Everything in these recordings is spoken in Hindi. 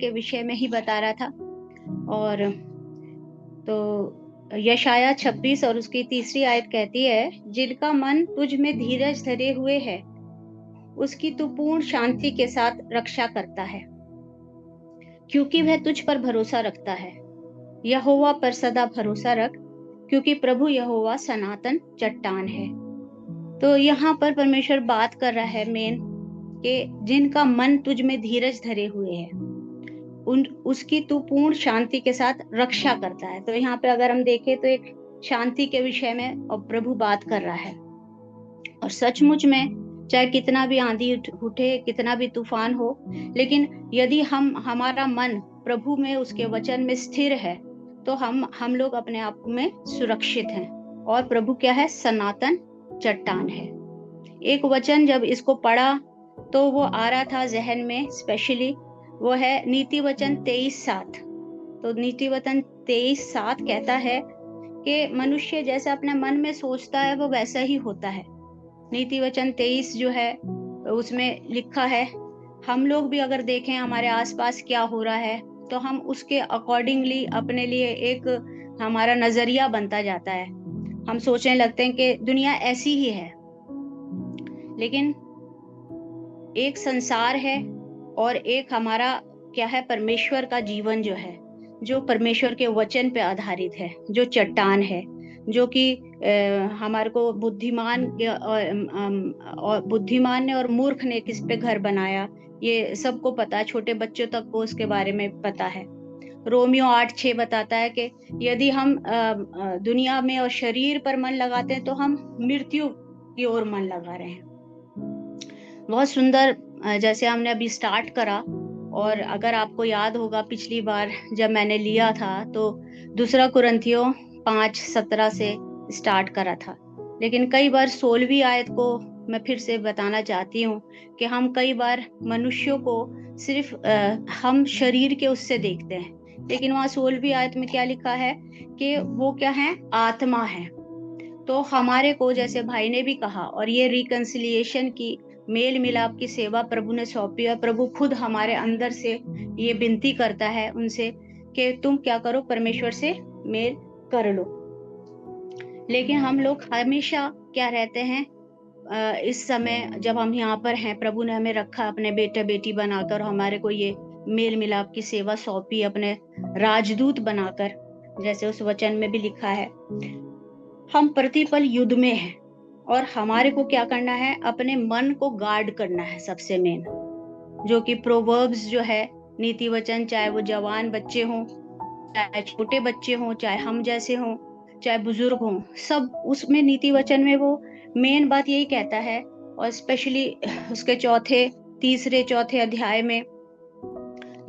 के विषय में ही बता रहा था। और तो यशाया 26 और उसकी तीसरी आयत कहती है, जिनका मन तुझ में धीरज धरे हुए है, उसकी तू पूर्ण शांति के साथ रक्षा करता है, क्योंकि वह तुझ पर भरोसा रखता है। यहोवा पर सदा भरोसा रख, क्योंकि प्रभु यहोवा सनातन चट्टान है। तो यहाँ पर परमेश्वर बात कर रहा है मेन कि जिनका मन तुझ में धीरज धरे हुए है, उसकी तू पूर्ण शांति के साथ रक्षा करता है। तो यहाँ पे अगर हम देखें तो एक शांति के विषय में और प्रभु बात कर रहा है। और सचमुच में चाहे कितना भी आंधी उठे, कितना भी तूफान हो, लेकिन यदि हमारा मन प्रभु में, उसके वचन में स्थिर है, तो हम लोग अपने आप में सुरक्षित हैं। और प्रभु क्या है? सनातन चट्टान है। एक वचन जब इसको पढ़ा तो वो आ रहा था जहन में, स्पेशली वो है नीति वचन 23:7। तो नीति वचन 23:7 कहता है कि मनुष्य जैसा अपने मन में सोचता है वो वैसा ही होता है। नीति वचन 23 जो है उसमें लिखा है, हम लोग भी अगर देखें हमारे आसपास क्या हो रहा है, तो हम उसके अकॉर्डिंगली अपने लिए एक हमारा नजरिया बनता जाता है। हम सोचने लगते हैं कि दुनिया ऐसी ही है, लेकिन एक संसार है और एक हमारा क्या है? परमेश्वर का जीवन जो है, जो परमेश्वर के वचन पे आधारित है, जो चट्टान है, जो कि हमारे को बुद्धिमान ने और मूर्ख ने किस पे घर बनाया, ये सबको पता है। छोटे बच्चों तक को उसके बारे में पता है। रोमियो 8:6 बताता है कि यदि हम दुनिया में और शरीर पर मन लगाते हैं, तो हम मृत्यु की ओर मन लगा रहे हैं। बहुत सुंदर। जैसे हमने अभी स्टार्ट करा, और अगर आपको याद होगा पिछली बार जब मैंने लिया था तो 2 कुरिन्थियों 5:17 से स्टार्ट करा था। लेकिन कई बार 16वीं आयत को मैं फिर से बताना चाहती हूँ कि हम कई बार मनुष्यों को सिर्फ हम शरीर के उससे देखते हैं, लेकिन वहाँ 16वीं आयत में क्या लिखा है कि वो क्या है? आत्मा है। तो हमारे को, जैसे भाई ने भी कहा, और ये रिकंसिलिएशन की, मेल मिलाप की सेवा प्रभु ने सौंपी है। प्रभु खुद हमारे अंदर से ये विनती करता है उनसे कि तुम क्या करो? परमेश्वर से मेल कर लो। लेकिन हम लोग हमेशा क्या रहते हैं? इस समय जब हम यहाँ पर हैं, प्रभु ने हमें रखा अपने बेटा बेटी बनाकर, हमारे को ये मेल मिलाप की सेवा सौंपी अपने राजदूत बनाकर, जैसे उस वचन में भी लिखा है। हम प्रतिपल युद्ध में हैं, और हमारे को क्या करना है? अपने मन को गार्ड करना है सबसे मेन, जो कि प्रोवर्ब्स जो है, नीति वचन, चाहे वो जवान बच्चे हों, चाहे छोटे बच्चे हों, चाहे हम जैसे हों, चाहे बुजुर्ग हों, सब उसमें नीति वचन में वो मेन बात यही कहता है। और स्पेशली उसके तीसरे चौथे अध्याय में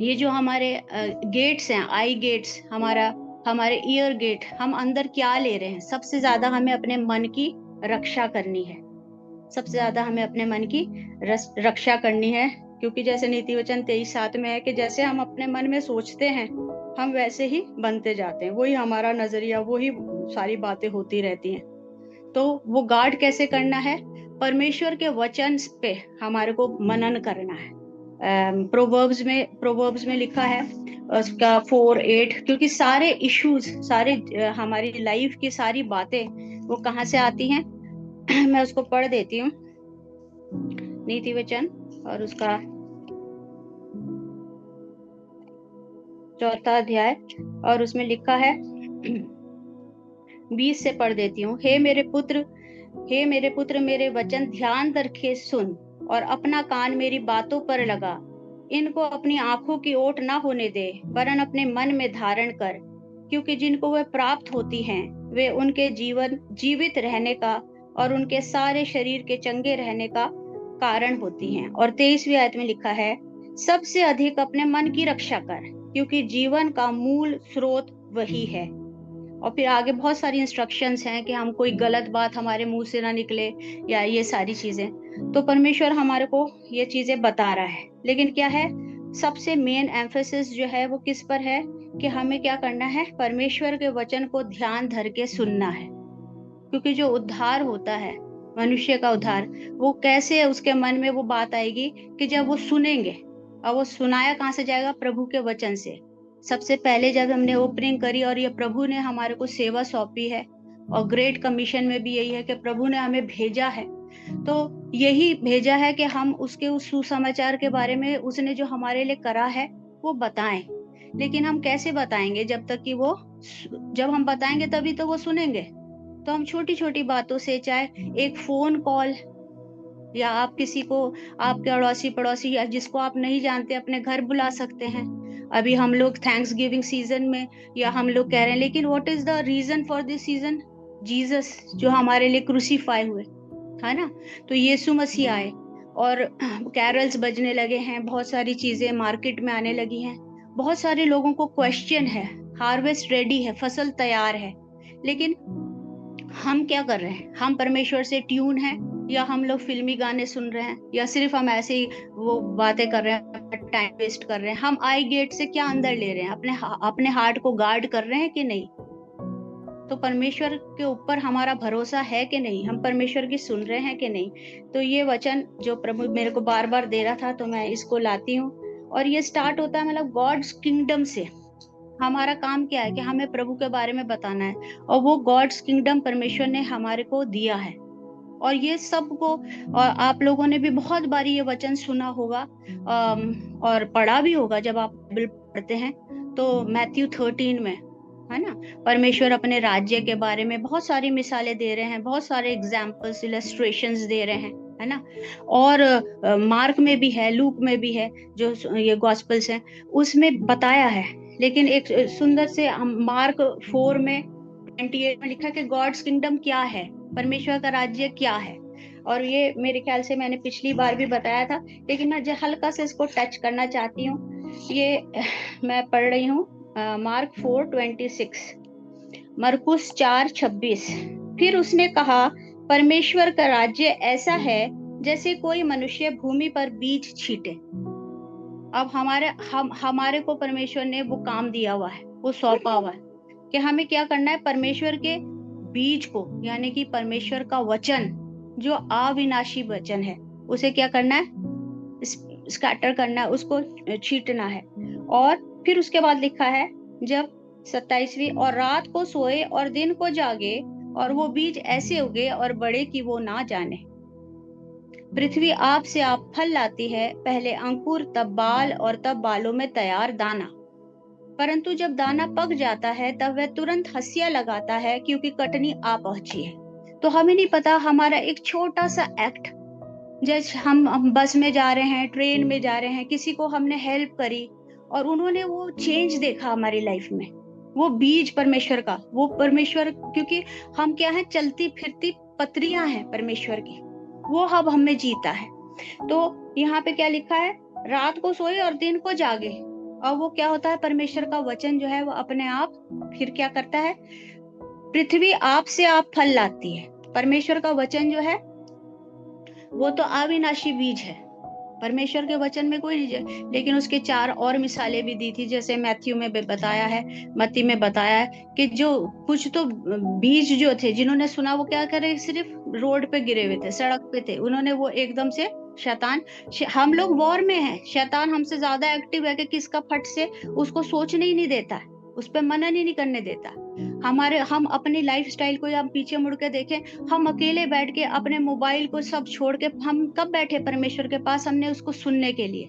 ये जो हमारे गेट्स हैं, आई गेट्स, हमारे ईयर गेट, हम अंदर क्या ले रहे हैं? सबसे ज्यादा हमें अपने मन की रक्षा करनी है। सबसे ज्यादा हमें अपने मन की रक्षा करनी है, क्योंकि जैसे नीति वचन 23:7 में है कि जैसे हम अपने मन में सोचते हैं, हम वैसे ही बनते जाते हैं। वही हमारा नजरिया, वही सारी बातें होती रहती हैं। तो वो गार्ड कैसे करना है? परमेश्वर के वचन पे हमारे को मनन करना है। प्रोवर्ब्स में लिखा है उसका 4:8, क्योंकि सारे इश्यूज, हमारी लाइफ की सारी बातें वो कहाँ से आती हैं? मैं उसको पढ़ देती हूँ, नीति वचन, और उसका 4 अध्याय, और उसमें लिखा है 20 से पढ़ देती हूँ। हे मेरे पुत्र, मेरे वचन ध्यान रखे सुन, और अपना कान मेरी बातों पर लगा। इनको अपनी आंखों की ओट ना होने दे, वरन अपने मन में धारण कर, क्योंकि जिनको वे प्राप्त होती हैं, वे उनके जीवित रहने का और उनके सारे शरीर के चंगे रहने का कारण होती हैं। और 23वीं आयत में लिखा है, सबसे अधिक अपने मन की रक्षा कर, क्योंकि जीवन का मूल स्रोत वही है। और फिर आगे बहुत सारी इंस्ट्रक्शंस हैं कि हम कोई गलत बात हमारे मुंह से ना निकले, या ये सारी चीजें। तो परमेश्वर हमारे को ये चीजें बता रहा है, लेकिन क्या है? सबसे मेन एम्फेसिस जो है वो किस पर है? कि हमें क्या करना है? परमेश्वर के वचन को ध्यान धर के सुनना है। क्योंकि जो उद्धार होता है, मनुष्य का उद्धार, वो कैसे उसके मन में वो बात आएगी कि जब वो सुनेंगे, और वो सुनाया कहाँ से जाएगा? प्रभु के वचन से। सबसे पहले जब हमने ओपनिंग करी और ये प्रभु ने हमारे को सेवा सौंपी है, और ग्रेट कमीशन में भी यही है कि प्रभु ने हमें भेजा है, तो यही भेजा है कि हम उसके उस सुसमाचार के बारे में उसने जो हमारे लिए करा है वो बताएं। लेकिन हम कैसे बताएंगे? जब तक कि वो, जब हम बताएंगे तभी तो वो सुनेंगे। तो हम छोटी छोटी बातों से, चाहे एक फोन कॉल, या आप किसी को, आपके अड़ोसी पड़ोसी या जिसको आप नहीं जानते, अपने घर बुला सकते हैं। अभी हम लोग थैंक्स गिविंग सीजन में, या हम लोग कह रहे हैं, लेकिन what is the reason for this season? Jesus जो हमारे लिए क्रूसीफाई हुए, है ना? तो यीशु मसीह आए, और कैरल्स बजने लगे हैं, बहुत सारी चीजें मार्केट में आने लगी हैं। बहुत सारे लोगों को क्वेश्चन है, हार्वेस्ट रेडी है, फसल तैयार है, लेकिन हम क्या कर रहे हैं? हम परमेश्वर से ट्यून हैं, या हम लोग फिल्मी गाने सुन रहे हैं, या सिर्फ हम ऐसे ही वो बातें कर रहे हैं, टाइम वेस्ट कर रहे हैं? हम आई गेट से क्या अंदर ले रहे हैं? अपने हार्ट को गार्ड कर रहे हैं कि नहीं? तो परमेश्वर के ऊपर हमारा भरोसा है कि नहीं? हम परमेश्वर की सुन रहे हैं कि नहीं? तो ये वचन जो प्रभु मेरे को बार बार दे रहा था, तो मैं इसको लाती हूँ। और ये स्टार्ट होता है मतलब गॉड्स किंगडम से। हमारा काम क्या है? कि हमें प्रभु के बारे में बताना है, और वो गॉड्स किंगडम परमेश्वर ने हमारे को दिया है। और ये सबको, और आप लोगों ने भी बहुत बारी ये वचन सुना होगा, और पढ़ा भी होगा जब आप बाइबल पढ़ते हैं। तो मैथ्यू 13 में, है ना, परमेश्वर अपने राज्य के बारे में बहुत सारी मिसालें दे रहे हैं, बहुत सारे एग्जाम्पल्स, इलस्ट्रेशंस दे रहे हैं, है ना। और मार्क में भी है, लूक में भी है, जो ये गॉस्पेल्स हैं उसमें बताया है। लेकिन एक सुंदर से मार्क 4 में 28 में लिखा है कि गॉड्स किंगडम क्या है, परमेश्वर का राज्य क्या है। और ये मेरे ख्याल से मैंने पिछली बार भी बताया था, लेकिन मैं हल्का से इसको टच करना चाहती हूँ। ये मैं पढ़ रही हूँ मार्क 4:26, मरकुस 4:26। फिर उसने कहा, परमेश्वर का राज्य ऐसा है जैसे कोई मनुष्य भूमि पर बीज छीटे। अब हमारे को परमेश्वर ने वो काम दिया हुआ है, वो सौंपा हुआ है कि हमें क्या करना है? परमेश्वर के बीज को, यानी कि परमेश्वर का वचन जो अविनाशी वचन है, उसे क्या करना है? स्कैटर करना है, उसको छीटना है। और फिर उसके बाद लिखा है, जब 27वीं, और रात को सोए और दिन को जागे, और वो बीज ऐसे उगे और बड़े कि वो ना जाने। पृथ्वी आप से आप फल लाती है, पहले अंकुर, तब बाल, और तब बालों में तैयार दाना। परंतु जब दाना पक जाता है तब वह तुरंत हंसिया लगाता है, क्योंकि कटनी आ पहुंची है। तो हमें नहीं पता, हमारा एक छोटा सा एक्ट, जैसे हम बस में जा रहे हैं, ट्रेन में जा रहे हैं, किसी को हमने हेल्प करी और उन्होंने वो चेंज देखा हमारी लाइफ में, वो बीज परमेश्वर का, वो परमेश्वर, क्योंकि हम क्या है? चलती फिरती पत्रियां हैं परमेश्वर की, वो अब हमें जीता है। तो यहाँ पे क्या लिखा है? रात को सोए और दिन को जागे। और वो क्या होता है? परमेश्वर का वचन जो है वो अपने आप फिर क्या करता है? पृथ्वी आप से आप फल लाती है। परमेश्वर का वचन जो है वो तो अविनाशी बीज है, परमेश्वर के वचन में कोई नहीं है। लेकिन उसके 4 और मिसालें भी दी थी, जैसे मैथ्यू में बताया है, मत्ती में बताया है कि जो कुछ तो बीज जो थे, जिन्होंने सुना, वो क्या करे? सिर्फ रोड पे गिरे हुए थे, सड़क पे थे, उन्होंने वो एकदम से शैतान, हम लोग वॉर में हैं, शैतान हमसे ज्यादा एक्टिव है कि किसका फट से उसको सोचने ही नहीं देता है, उस पर मनन ही नहीं करने देता। हम अपनी लाइफस्टाइल को हम पीछे मुड़ के देखें, हम अकेले बैठ के अपने मोबाइल को सब छोड़ के हम कब बैठे परमेश्वर के पास? हमने उसको सुनने के लिए,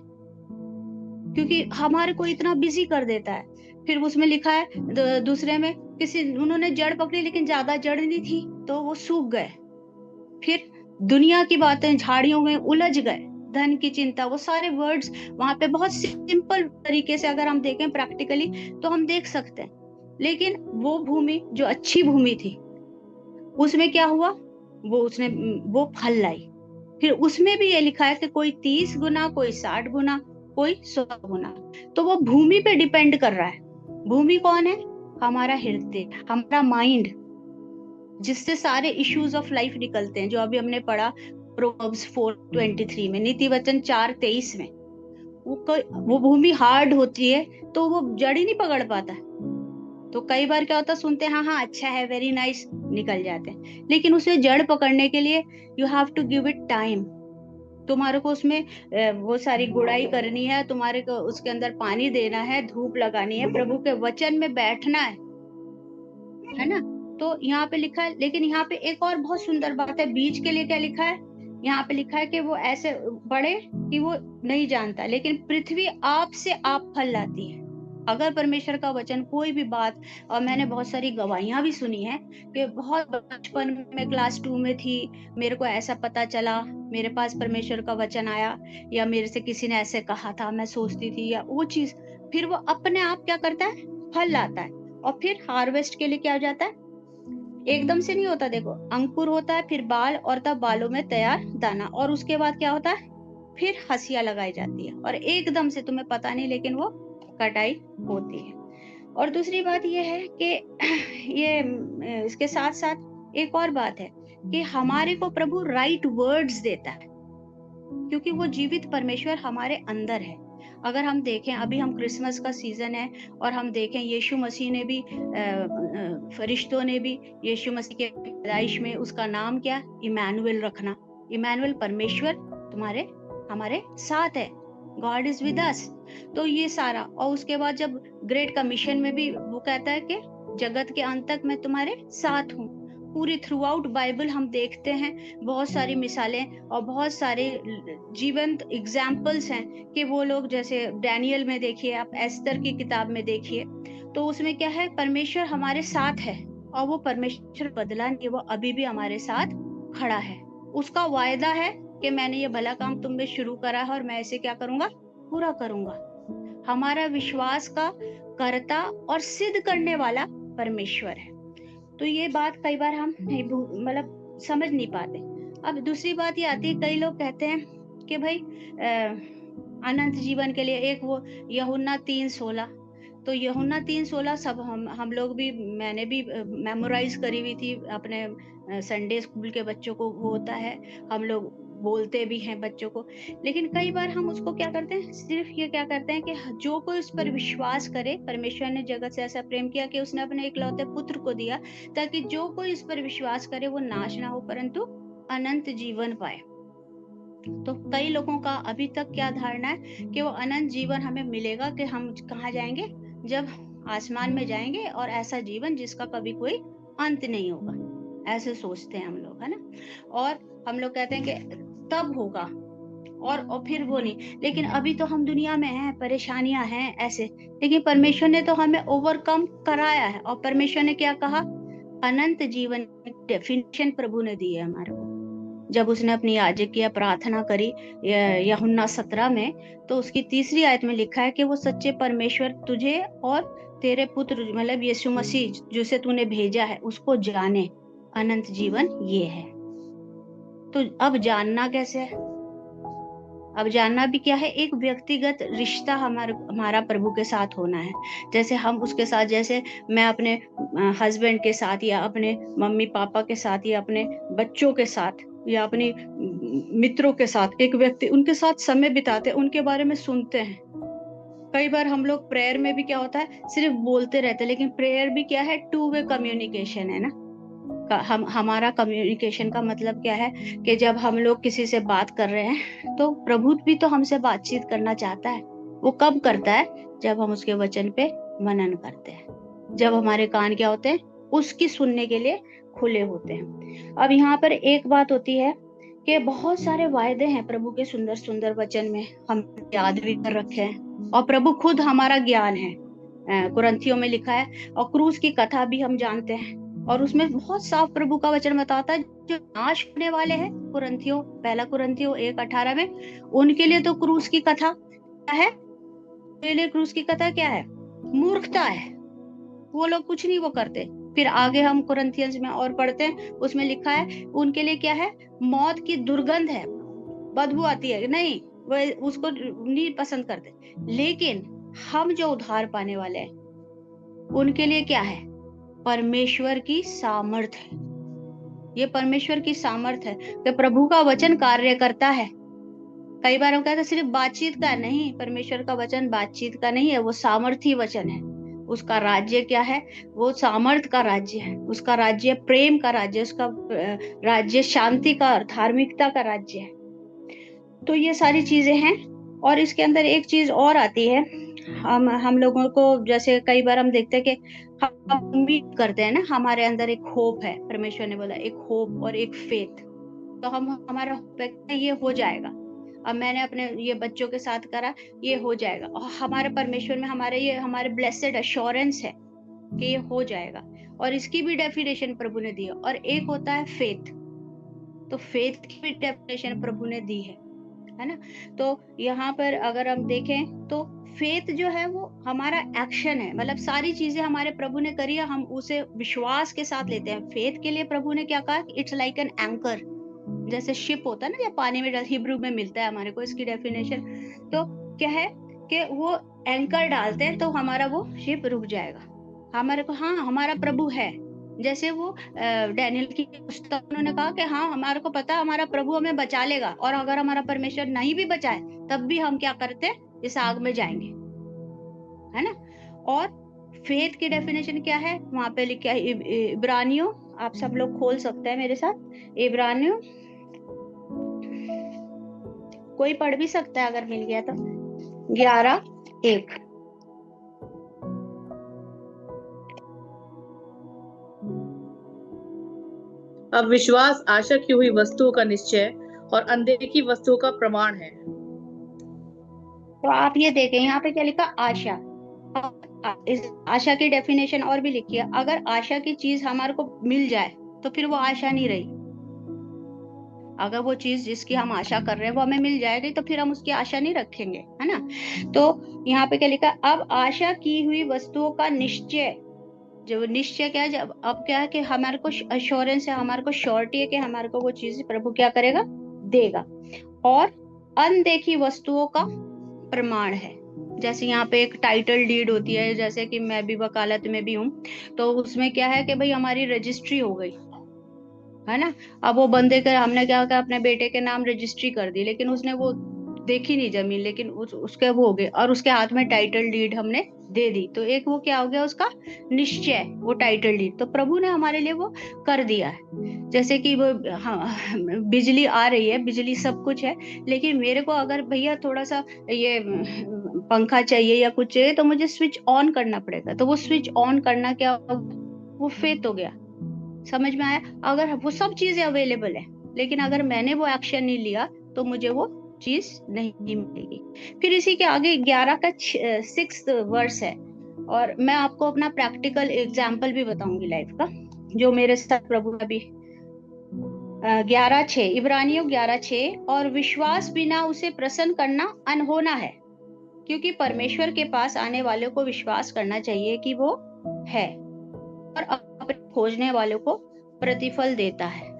क्योंकि हमारे को इतना बिजी कर देता है। फिर उसमें लिखा है दूसरे में, उन्होंने जड़ पकड़ी लेकिन ज्यादा जड़ नहीं थी, तो वो सूख गए। फिर दुनिया की बातें, झाड़ियों में उलझ गए, धन की चिंता, वो सारे वर्ड्स वहां पे बहुत सिंपल तरीके से अगर हम देखें प्रैक्टिकली तो हम देख सकते हैं। लेकिन वो भूमि जो अच्छी भूमि थी, उसमें क्या हुआ? वो फल लाई। फिर उसमें भी ये लिखा है कि कोई 30 गुना, कोई 60 गुना, कोई 100 गुना। तो वो भूमि पे डिपेंड कर रहा है। भूमि कौन है? हमारा हृदय, हमारा माइंड, जिससे सारे इश्यूज ऑफ लाइफ निकलते हैं, जो अभी हमने पढ़ा प्रोवर्ब्स 4:23 में, नीति वचन 4:23 में। वो भूमि हार्ड होती है तो वो जड़ ही नहीं पकड़ पाता। तो कई बार क्या होता है? सुनते हैं हाँ हाँ अच्छा है, वेरी नाइस, निकल जाते हैं। लेकिन उसे जड़ पकड़ने के लिए you have to give it time. तुम्हारे को उसमें वो सारी गुड़ाई करनी है, तुम्हारे को उसके अंदर पानी देना है, धूप लगानी है, प्रभु के वचन में बैठना है ना। तो यहाँ पे लिखा है, लेकिन यहाँ पे एक और बहुत सुंदर बात है, बीज के लिए क्या लिखा है, यहाँ पे लिखा है कि वो ऐसे बढ़े कि वो नहीं जानता, लेकिन पृथ्वी आप से आप फल लाती है। अगर परमेश्वर का वचन कोई भी बात, और मैंने बहुत सारी गवाहियां भी सुनी है कि बहुत बचपन में क्लास 2 में थी, मेरे को ऐसा पता चला, मेरे पास परमेश्वर का वचन आया, या मेरे से किसी ने ऐसे कहा था, मैं सोचती थी, या वो चीज फिर वो अपने आप क्या करता है, फल लाता है। और फिर हार्वेस्ट के लिए क्या हो जाता है, एकदम से नहीं होता, देखो अंकुर होता है, फिर बाल, और तब बालों में तैयार दाना, और उसके बाद क्या होता है, फिर हंसिया लगाई जाती है, और एकदम से तुम्हें पता नहीं, लेकिन वो कटाई होती है। और दूसरी बात ये है कि ये इसके साथ साथ एक और बात है कि हमारे को प्रभु राइट वर्ड्स देता है, क्योंकि वो जीवित परमेश्वर हमारे अंदर है। अगर हम देखें, अभी हम क्रिसमस का सीजन है, और हम देखें यीशु मसीह ने भी, फरिश्तों ने भी यीशु मसीह के पैदाइश में उसका नाम क्या, इमैनुअल रखना। इमैनुअल परमेश्वर तुम्हारे हमारे साथ है, गॉड इज विद अस। तो ये सारा, और उसके बाद जब ग्रेट कमीशन में भी वो कहता है कि जगत के अंत तक मैं तुम्हारे साथ हूँ। पूरी थ्रू आउट बाइबल हम देखते हैं, बहुत सारी मिसालें और बहुत सारे जीवंत एग्जाम्पल्स हैं कि वो लोग, जैसे डैनियल में देखिए आप, एस्तर की किताब में देखिए, तो उसमें क्या है, परमेश्वर हमारे साथ है, और वो परमेश्वर बदला नहीं, वो अभी भी हमारे साथ खड़ा है। उसका वायदा है कि मैंने ये भला काम तुम में शुरू करा है, और मैं इसे क्या करूंगा, पूरा करूंगा। हमारा विश्वास का कर्ता और सिद्ध करने वाला परमेश्वर है। तो ये बात कई बार हम नहीं मतलब समझ नहीं पाते। अब दूसरी बात ये आती है, कई लोग कहते हैं कि भाई अनंत जीवन के लिए एक वो यूहन्ना 3:16, तो यूहन्ना 3:16 सब हम लोग भी, मैंने भी मेमोराइज करी हुई थी अपने संडे स्कूल के बच्चों को, वो होता है, हम लोग बोलते भी हैं बच्चों को। लेकिन कई बार हम उसको क्या करते हैं, सिर्फ ये क्या करते हैं कि जो कोई उस पर विश्वास करे, परमेश्वर ने जगत से ऐसा प्रेम किया कि उसने अपने इकलौते पुत्र को दिया, ताकि जो कोई इस पर विश्वास करे वो नाश ना हो, परंतु अनंत जीवन पाए। तो कई लोगों का अभी तक क्या धारणा है कि वो अनंत जीवन हमें मिलेगा, कि हम कहाँ जाएंगे, जब आसमान में जाएंगे, और ऐसा जीवन जिसका कभी कोई अंत नहीं होगा, ऐसे सोचते हैं हम लोग, है ना। और हम लोग कहते हैं कि तब होगा, और फिर वो नहीं। लेकिन अभी तो हम दुनिया में हैं, परेशानियां हैं ऐसे, लेकिन परमेश्वर ने तो हमें ओवरकम कराया है। और परमेश्वर ने क्या कहा, अनंत जीवन डेफिनेशन प्रभु ने दी है हमारे को, जब उसने अपनी याजकीय प्रार्थना करी यूहन्ना 17 में, तो उसकी 3री आयत में लिखा है कि वो सच्चे परमेश्वर तुझे और तेरे पुत्र मतलब यीशु मसीह जिसे तूने भेजा है उसको जाने, अनंत जीवन ये है। तो अब जानना कैसे है, अब जानना भी क्या है, एक व्यक्तिगत रिश्ता हमारा प्रभु के साथ होना है। जैसे हम उसके साथ, जैसे मैं अपने हस्बैंड के साथ, या अपने मम्मी पापा के साथ, या अपने बच्चों के साथ, या अपनी मित्रों के साथ, एक व्यक्ति उनके साथ समय बिताते, उनके बारे में सुनते हैं। कई बार हम लोग प्रेयर में भी क्या होता है, सिर्फ बोलते रहते, लेकिन प्रेयर भी क्या है, 2 वे कम्युनिकेशन है ना। हमारा कम्युनिकेशन का मतलब क्या है कि जब हम लोग किसी से बात कर रहे हैं, तो प्रभु भी तो हमसे बातचीत करना चाहता है। वो कब करता है, जब हम उसके वचन पे मनन करते हैं, जब हमारे कान क्या होते हैं, उसकी सुनने के लिए खुले होते हैं। अब यहाँ पर एक बात होती है कि बहुत सारे वायदे हैं प्रभु के सुंदर सुंदर वचन में, हम याद भी कर रखे हैं, और प्रभु खुद हमारा ज्ञान है। कुरिन्थियों में लिखा है, और क्रूस की कथा भी हम जानते हैं, और उसमें बहुत साफ प्रभु का वचन बताता है, जो नाश होने वाले हैं, कुरिन्थियों 1 कुरिन्थियों 1:18 में, उनके लिए तो क्रूस की कथा क्या है, उनके लिए क्रूस की कथा क्या है, मूर्खता है, वो लोग कुछ नहीं वो करते। फिर आगे हम कुरिन्थियंस में और पढ़ते हैं, उसमें लिखा है उनके लिए क्या है, मौत की दुर्गंध है, बदबू आती है, नहीं वो उसको नहीं पसंद करते। लेकिन हम जो उद्धार पाने वाले हैं, उनके लिए क्या है, परमेश्वर की सामर्थ है। ये परमेश्वर की सामर्थ है कि प्रभु का वचन कार्य करता है। कई बार हम कहते हैं सिर्फ बातचीत का, नहीं, परमेश्वर का वचन बातचीत का नहीं है, वो सामर्थी वचन है। उसका राज्य क्या है, वो सामर्थ का राज्य है, उसका राज्य प्रेम का राज्य, उसका राज्य शांति का, धार्मिकता का राज्य है। तो ये सारी चीजें हैं। और इसके अंदर एक चीज और आती है, हम लोगों को, जैसे कई बार हम देखते हैं कि हम उम्मीद करते हैं ना, हमारे अंदर एक होप है, परमेश्वर ने बोला एक होप और एक फेथ, तो हम हमारा होप है कि ये हो जाएगा। अब मैंने अपने ये बच्चों के साथ करा, ये हो जाएगा, और हमारे परमेश्वर में हमारे ब्लेसेड एश्योरेंस है कि ये हो जाएगा। और इसकी भी डेफिनेशन प्रभु ने दी है। और एक होता है फेथ, तो फेथ की भी डेफिनेशन प्रभु ने दी है ना। तो यहाँ पर अगर हम देखें तो फेथ जो है वो हमारा एक्शन है, मतलब सारी चीजें हमारे प्रभु ने करी है, हम उसे विश्वास के साथ लेते हैं। फेथ के लिए प्रभु ने क्या कहा, इट्स लाइक एन एंकर, जैसे शिप होता है ना, या पानी में हिब्रू में मिलता है हमारे को इसकी डेफिनेशन। तो क्या है कि वो एंकर डालते हैं तो हमारा वो शिप रुक जाएगा हमारे को। हाँ, हमारा प्रभु है, जैसे वो डैनियल की पुस्तक उन्होंने कहा कि हाँ, हमारे को पता है हमारा प्रभु हमें बचा लेगा, और अगर हमारा परमेश्वर नहीं भी बचाए तब भी हम क्या करते, इस आग में जाएंगे, है ना। और फेथ की डेफिनेशन क्या है, वहां पे लिखा है इब्रानियों, आप सब लोग खोल सकते हैं मेरे साथ, इब्रानियों, कोई पढ़ भी सकता है अगर मिल गया तो, 11:1। अब विश्वास आशा की हुई वस्तुओं का निश्चय और अनदेखी वस्तुओं का प्रमाण है। तो आप ये देखें यहाँ पे क्या लिखा, आशा। इस आशा की डेफिनेशन और भी लिखी है, अगर आशा की चीज हमारे को मिल जाए तो फिर वो आशा नहीं रही। अगर वो चीज जिसकी हम आशा कर रहे हैं वो हमें मिल जाएगी तो फिर हम उसकी आशा नहीं रखेंगे, है ना। तो यहाँ पे क्या लिखा, अब आशा की हुई वस्तुओं का निश्चय, जो निश्चय क्या है, जब अब क्या है कि हमारे को अश्योरेंस है, हमारे को श्योरिटी है कि हमारे को वो चीज प्रभु क्या करेगा, देगा। और अनदेखी वस्तुओं का प्रमाण है, जैसे यहाँ पे एक टाइटल डीड होती है, जैसे कि मैं भी वकालत में भी हूँ, तो उसमें क्या है कि भाई हमारी रजिस्ट्री हो गई, है ना। अब वो बंदे के हमने क्या किया, अपने बेटे के नाम रजिस्ट्री कर दी, लेकिन उसने वो देखी नहीं जमीन, लेकिन उसके वो हो गए, और उसके हाथ में टाइटल डीड हमने दे दी, तो एक वो क्या हो गया, उसका निश्चय, वो टाइटल डीड तो प्रभु ने हमारे लिए वो कर दिया है। जैसे कि वो, हाँ, बिजली आ रही है, बिजली सब कुछ है, लेकिन मेरे को अगर भैया थोड़ा सा ये पंखा चाहिए या कुछ चाहिए तो मुझे स्विच ऑन करना पड़ेगा, तो वो स्विच ऑन करना क्या, वो फेथ हो गया। समझ में आया, अगर वो सब चीजें अवेलेबल है, लेकिन अगर मैंने वो एक्शन नहीं लिया तो मुझे वो चीज नहीं मिलेगी। फिर इसी के आगे 11 का 6th वर्स है, और मैं आपको अपना प्रैक्टिकल एग्जाम्पल भी बताऊंगी लाइफ का, जो मेरे साथ प्रभु अभी 11:6, इब्रानियों 11:6, और विश्वास बिना उसे प्रसन्न करना अनहोना है, क्योंकि परमेश्वर के पास आने वालों को विश्वास करना चाहिए कि वो है, और अपने खोजने वालों को प्रतिफल देता है।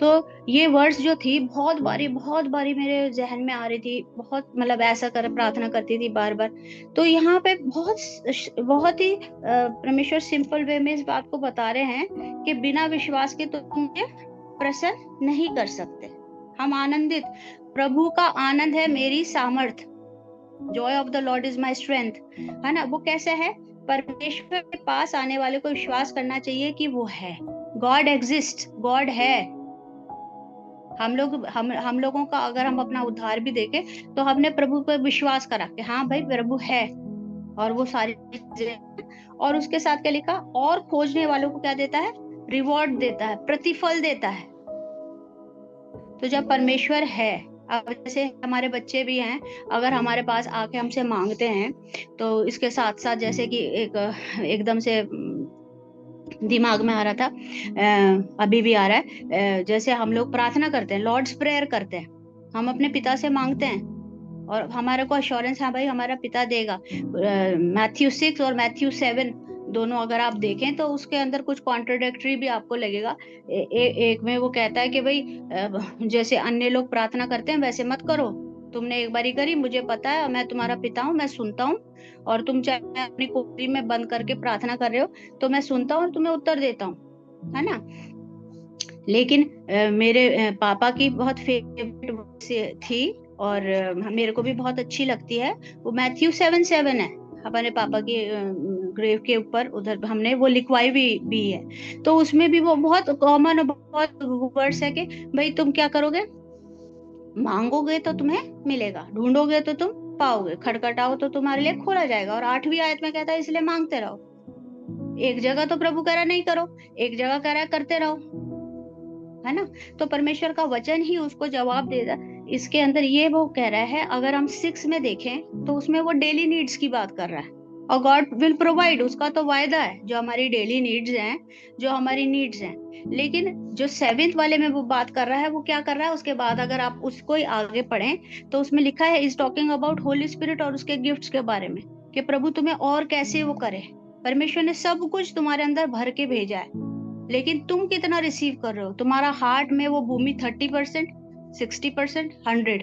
तो ये वर्ड्स जो थी बहुत बारी मेरे जहन में आ रही थी, बहुत मतलब ऐसा कर प्रार्थना करती थी बार बार। तो यहाँ पे बहुत ही परमेश्वर सिंपल वे में इस बात को बता रहे हैं कि बिना विश्वास के तुम मुझे प्रसन्न नहीं कर सकते। हम आनंदित, प्रभु का आनंद है मेरी सामर्थ, Joy of the Lord is my strength, है ना। वो कैसे है, परमेश्वर के पास आने वाले को विश्वास करना चाहिए कि वो है, गॉड एग्जिस्ट, गॉड है। हम लोगों का अगर हम अपना उद्धार भी देखें तो हमने प्रभु पर विश्वास करा कि हाँ भाई प्रभु है, और वो सारी चीजें, और उसके साथ क्या लिखा, और खोजने वालों को क्या देता है, रिवॉर्ड देता है, प्रतिफल देता है। तो जब परमेश्वर है, अब जैसे हमारे बच्चे भी हैं, अगर हमारे पास आके हमसे मांगते हैं, तो इसके साथ साथ जैसे कि एकदम से दिमाग में आ रहा था, अभी भी आ रहा है, जैसे हम लोग प्रार्थना करते हैं, लॉर्ड्स प्रेयर करते हैं, हम अपने पिता से मांगते हैं और हमारे को अश्योरेंस, हाँ भाई हमारा पिता देगा। मैथ्यू 6 और मैथ्यू 7 दोनों अगर आप देखें तो उसके अंदर कुछ कॉन्ट्रोडिक्टरी भी आपको लगेगा। एक में वो कहता है कि भाई जैसे अन्य लोग प्रार्थना करते हैं वैसे मत करो, तुमने एक बारी करी, मुझे पता है, मैं तुम्हारा पिता हूँ, मैं सुनता हूँ, और तुम चाहे अपनी कोठरी में बंद करके प्रार्थना कर रहे हो तो मैं सुनता हूँ और तुम्हें उत्तर देता हूँ, है ना। लेकिन मेरे पापा की बहुत फेवरेट थी, और मेरे को भी बहुत अच्छी लगती है, वो मैथ्यू 7:7 है, हमारे पापा की ग्रेव के ऊपर उधर हमने वो लिखवाई भी है। तो उसमें भी वो बहुत कॉमन और बहुत वर्ड्स है कि भाई तुम क्या करोगे, मांगोगे तो तुम्हें मिलेगा, ढूंढोगे तो तुम पाओगे, खटखटाओ तो तुम्हारे लिए खोला जाएगा। और 8वीं आयत में कहता है इसलिए मांगते रहो। एक जगह तो प्रभु कह रहा नहीं करो, एक जगह कह रहा है करते रहो, है ना। तो परमेश्वर का वचन ही उसको जवाब देगा। इसके अंदर ये वो कह रहा है, अगर हम 6 में देखें तो उसमें वो डेली नीड्स की बात कर रहा है, और गॉड विल प्रोवाइड, उसका तो वायदा है, जो हमारी डेली नीड्स हैं, जो हमारी नीड्स हैं। लेकिन जो 7th वाले में वो बात कर रहा है, वो क्या कर रहा है उसके बाद, अगर आप उसको ही आगे पढ़ें तो उसमें लिखा है, is talking about Holi spirit और उसके गिफ्ट्स के बारे में, कि प्रभु तुम्हें और कैसे वो करे। परमेश्वर ने सब कुछ तुम्हारे अंदर भर के भेजा है, लेकिन तुम कितना रिसीव कर रहे हो। तुम्हारा हार्ट में वो भूमि 30%, 60%, 100,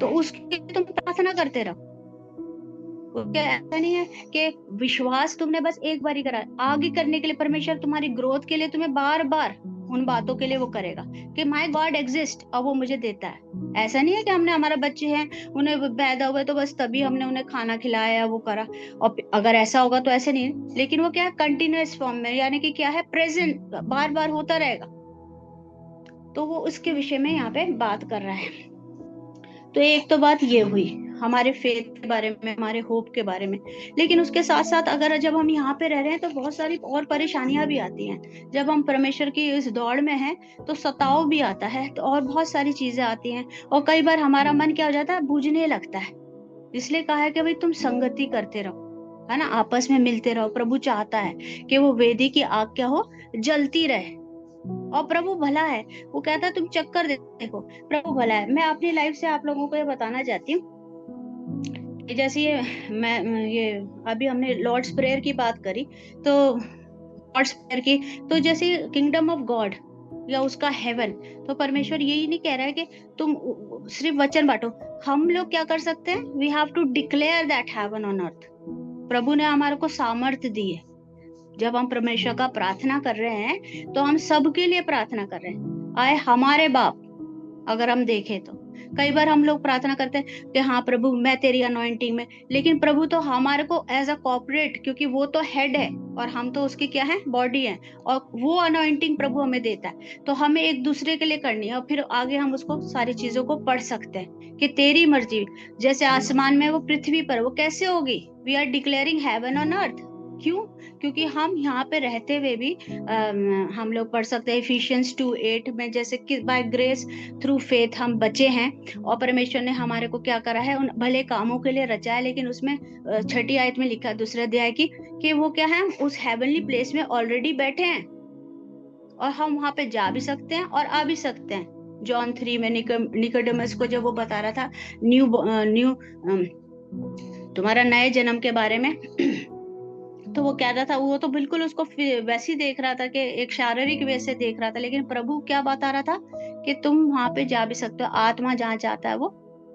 तो उसके तुम प्रार्थना करते रहो। क्या ऐसा नहीं है कि विश्वास तुमने बस एक बार ही करा, आगे करने के लिए परमेश्वर तुम्हारी ग्रोथ के लिए तुम्हें बार बार उन बातों के लिए वो करेगा कि माय गॉड एग्जिस्ट, और वो मुझे देता है। ऐसा नहीं है कि हमने, हमारे बच्चे हैं उन्हें पैदा हुए तो बस तभी हमने उन्हें खाना खिलाया, वो करा, और अगर ऐसा होगा तो ऐसे नहीं, लेकिन वो क्या है, कंटिन्यूअस फॉर्म में, यानी कि क्या है, प्रेजेंट, बार बार होता रहेगा। तो वो उसके विषय में यहाँ पे बात कर रहा है। तो एक तो बात ये हुई हमारे फेथ के बारे में, हमारे होप के बारे में। लेकिन उसके साथ साथ अगर जब हम यहाँ पे रह रहे हैं तो बहुत सारी और परेशानियां भी आती हैं। जब हम परमेश्वर की इस दौड़ में हैं तो सताव भी आता है, तो और बहुत सारी चीजें आती हैं, और कई बार हमारा मन क्या हो जाता है, बूझने लगता है। इसलिए कहा है कि भाई तुम संगति करते रहो, है ना, आपस में मिलते रहो। प्रभु चाहता है कि वो वेदी की आग क्या हो, जलती रहे, और प्रभु भला है। वो कहता है तुम चक्कर देखो, प्रभु भला है। मैं अपनी लाइफ से आप लोगों को ये बताना चाहती हूँ कि जैसे ये अभी हमने लॉर्ड्स प्रेयर की बात करी, तो लॉर्ड्स प्रेयर की, तो जैसे किंगडम ऑफ गॉड या उसका हेवन, तो परमेश्वर यही नहीं कह रहा है कि तुम सिर्फ वचन बांटो। हम लोग क्या कर सकते हैं, we have to declare that heaven on earth. प्रभु ने हमारे को सामर्थ्य दी है। जब हम परमेश्वर का प्रार्थना कर रहे हैं तो हम सबके लिए प्रार्थना कर रहे हैं। आए हमारे बाप, अगर हम देखें तो कई बार हम लोग प्रार्थना करते हैं कि हाँ प्रभु मैं तेरी अनॉइंटिंग में, लेकिन प्रभु तो हमारे को एज अ कॉर्पोरेट, क्योंकि वो तो हेड है और हम तो उसकी क्या है, बॉडी है, और वो अनॉइंटिंग प्रभु हमें देता है। तो हमें एक दूसरे के लिए करनी है, और फिर आगे हम उसको सारी चीजों को पढ़ सकते हैं कि तेरी मर्जी जैसे आसमान में वो पृथ्वी पर, वो कैसे होगी। We are declaring heaven on earth. क्यों? क्योंकि हम यहाँ पे रहते हुए भी हम लोग पढ़ सकते हैं इफिशियंस 2:8 में, जैसे कि बाय ग्रेस थ्रू फेथ हम बचे हैं, और परमेश्वर ने हमारे को क्या करा है, उन भले कामों के लिए रचा है। लेकिन उसमें 6ठी आयत में लिखा है, दूसरे अध्याय की, कि वो क्या है, उस हेवनली प्लेस में ऑलरेडी बैठे हैं, और हम वहां पे जा भी सकते हैं और आ भी सकते हैं। जॉन 3 में निकोडेमस को जब वो बता रहा था न्यू तुम्हारा नए जन्म के बारे में, तो वो कह रहा था, वो तो बिल्कुल उसको वैसे ही देख रहा था कि एक शारीरिक वे से देख रहा था, लेकिन प्रभु क्या बता रहा था कि तुम वहां पे जा भी सकते हो। आत्मा जहाँ जाता है वो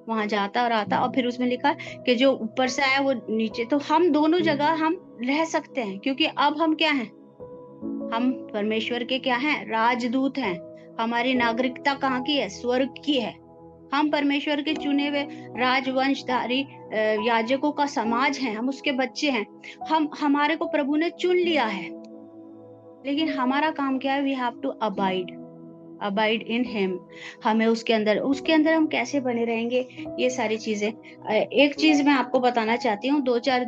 वहां जाता और आता। और फिर उसमें लिखा कि जो ऊपर से आया वो नीचे। तो हम दोनों जगह हम रह सकते हैं, क्योंकि अब हम क्या हैं, हम परमेश्वर के क्या हैं, राजदूत हैं। हमारी नागरिकता कहाँ की है, स्वर्ग की है। हम परमेश्वर के चुने हुए राजवंशधारी याजकों का समाज हैं, हम उसके बच्चे हैं। हमारे को प्रभु ने चुन लिया है, लेकिन हमारा काम क्या है, we have to abide in him. हमें उसके अंदर हम कैसे बने रहेंगे, ये सारी चीजें। एक चीज मैं आपको बताना चाहती हूँ, 3-4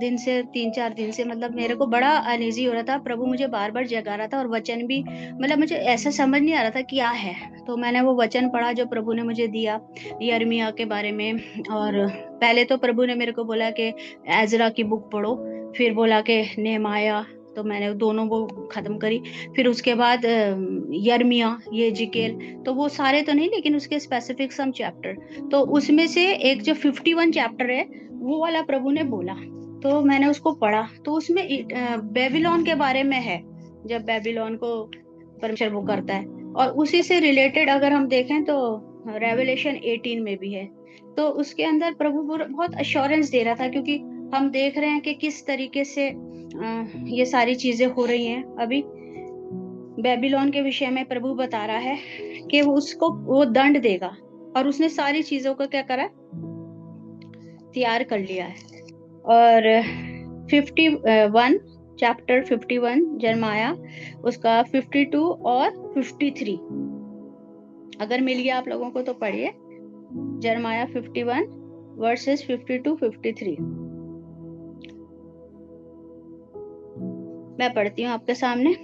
दिन से मतलब मेरे को बड़ा अनईजी हो रहा था। प्रभु मुझे बार बार जगा रहा था, और वचन भी, मतलब मुझे ऐसा समझ नहीं आ रहा था क्या है। तो मैंने वो वचन पढ़ा जो प्रभु ने मुझे दिया यिर्मयाह के बारे में। और पहले तो प्रभु ने मेरे को बोला कि एजरा की बुक पढ़ो, फिर बोला कि नेहमाया, तो मैंने दोनों वो खत्म करी। फिर उसके बाद यिर्मयाह, ये जिकेल, तो वो सारे तो नहीं, लेकिन उसके स्पेसिफिक सम चैप्टर। तो उसमें से एक जो 51 चैप्टर है, वो वाला प्रभु ने बोला, तो मैंने उसको पढ़ा। तो उसमें बेबीलोन के बारे में है, जब बेबीलोन को परमेश्वर वो करता है। और उसी से रिलेटेड अगर हम देखें तो रेवलेशन 18 में भी है। तो उसके अंदर प्रभु बहुत अश्योरेंस दे रहा था, क्योंकि हम देख रहे हैं कि किस तरीके से ये सारी चीजें हो रही हैं। अभी बेबीलोन के विषय में प्रभु बता रहा है कि वो दंड देगा, और उसने सारी चीजों को क्या करा, तैयार कर लिया है। और 51 चैप्टर 51 यिर्मयाह, उसका 52 और 53 अगर मिल गया आप लोगों को तो पढ़िए। जरमाया 51 वर्सेस 52-53। मैं पढ़ती हूँ आपके सामने।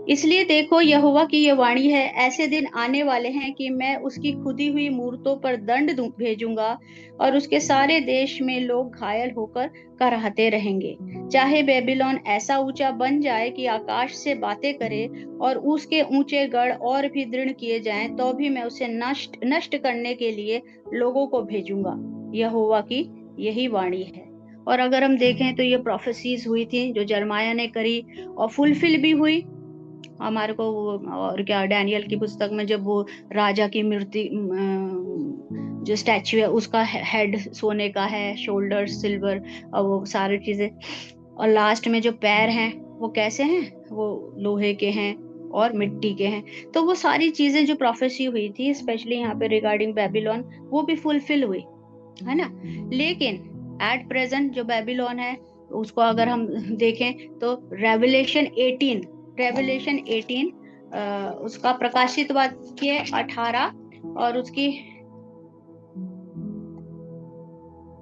इसलिए देखो, यहोवा की यह वाणी है, ऐसे दिन आने वाले हैं कि मैं उसकी खुदी हुई मूरतों पर दंड भेजूंगा और उसके सारे देश में लोग घायल होकर कराहते रहेंगे। चाहे बेबीलोन ऐसा ऊंचा बन जाए कि आकाश से बातें करे और उसके ऊंचे गढ़ और भी दृढ़ किए जाएं, तो भी मैं उसे नष्ट करने के लिए लोगों को भेजूंगा। यहोवा की यही वाणी है। और अगर हम देखें तो ये प्रोफेसीज हुई थी जो जरमाया ने करी और फुलफिल भी हुई। हमारे को वो और क्या, डैनियल की पुस्तक में जब वो राजा की मूर्ति जो स्टैचू है उसका हेड सोने का है, शोल्डर सिल्वर, और वो सारी चीजें, और लास्ट में जो पैर हैं वो कैसे हैं, वो लोहे के हैं और मिट्टी के हैं। तो वो सारी चीजें जो प्रोफेसी हुई थी स्पेशली यहाँ पे रिगार्डिंग बेबीलोन, वो भी फुलफिल हुई, है ना। लेकिन एट प्रेजेंट जो बेबीलोन है उसको अगर हम देखें तो रेवलेशन 18 उसका प्रकाशित वाक्य 18 और उसकी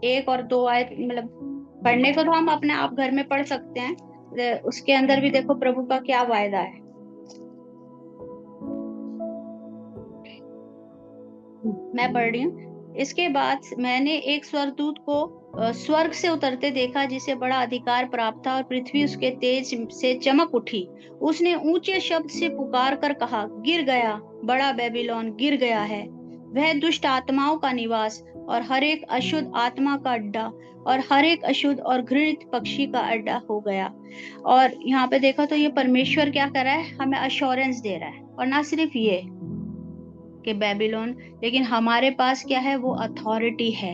1 और 2 आयत, मतलब पढ़ने को तो हम अपने आप घर में पढ़ सकते हैं। उसके अंदर भी देखो प्रभु का क्या वायदा है। मैं पढ़ रही हूँ। इसके बाद मैंने एक स्वर्गदूत को स्वर्ग से उतरते देखा, जिसे बड़ा अधिकार प्राप्त था और पृथ्वी उसके तेज से चमक उठी। उसने ऊंचे शब्द से पुकार कर कहा, गिर गया, बड़ा बेबीलोन गिर गया है, वह दुष्ट आत्माओं का निवास और हर एक अशुद्ध आत्मा का अड्डा और हर एक अशुद्ध और घृणित पक्षी का अड्डा हो गया। और यहाँ पे देखा तो ये परमेश्वर क्या कर रहा है, हमें अश्योरेंस दे रहा है। और ना सिर्फ ये कि बेबीलोन, लेकिन हमारे पास क्या है, वो अथॉरिटी है।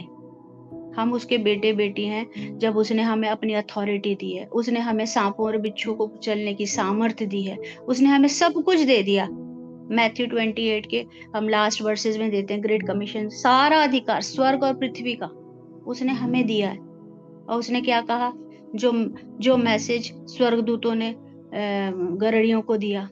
हम उसके बेटे बेटी हैं। जब उसने हमें अपनी अथॉरिटी दी है, उसने हमें सांपों और बिच्छू को कुचलने की सामर्थ्य दी है, उसने हमें सब कुछ दे दिया। मैथ्यू 28 के हम लास्ट वर्सेस में देते हैं ग्रेट कमीशन, सारा अधिकार स्वर्ग और पृथ्वी का उसने हमें दिया है। और उसने क्या कहा, जो मैसेज स्वर्गदूतों ने गरड़ियों को दिया।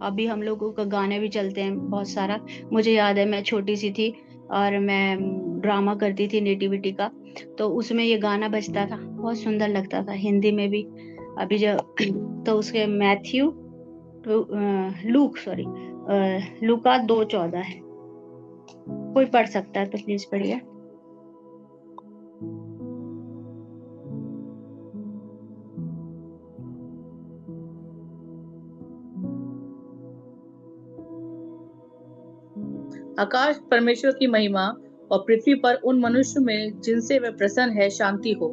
अभी हम लोगों का गाने भी चलते हैं बहुत सारा। मुझे याद है मैं छोटी सी थी और मैं ड्रामा करती थी नेटिविटी का, तो उसमें ये गाना बजता था, बहुत सुंदर लगता था, हिंदी में भी। अभी जब तो उसके मैथ्यू लूका 2:14 है। कोई पढ़ सकता है तो प्लीज पढ़िए। आकाश परमेश्वर की महिमा और पृथ्वी पर उन मनुष्य में जिनसे वह प्रसन्न है शांति हो।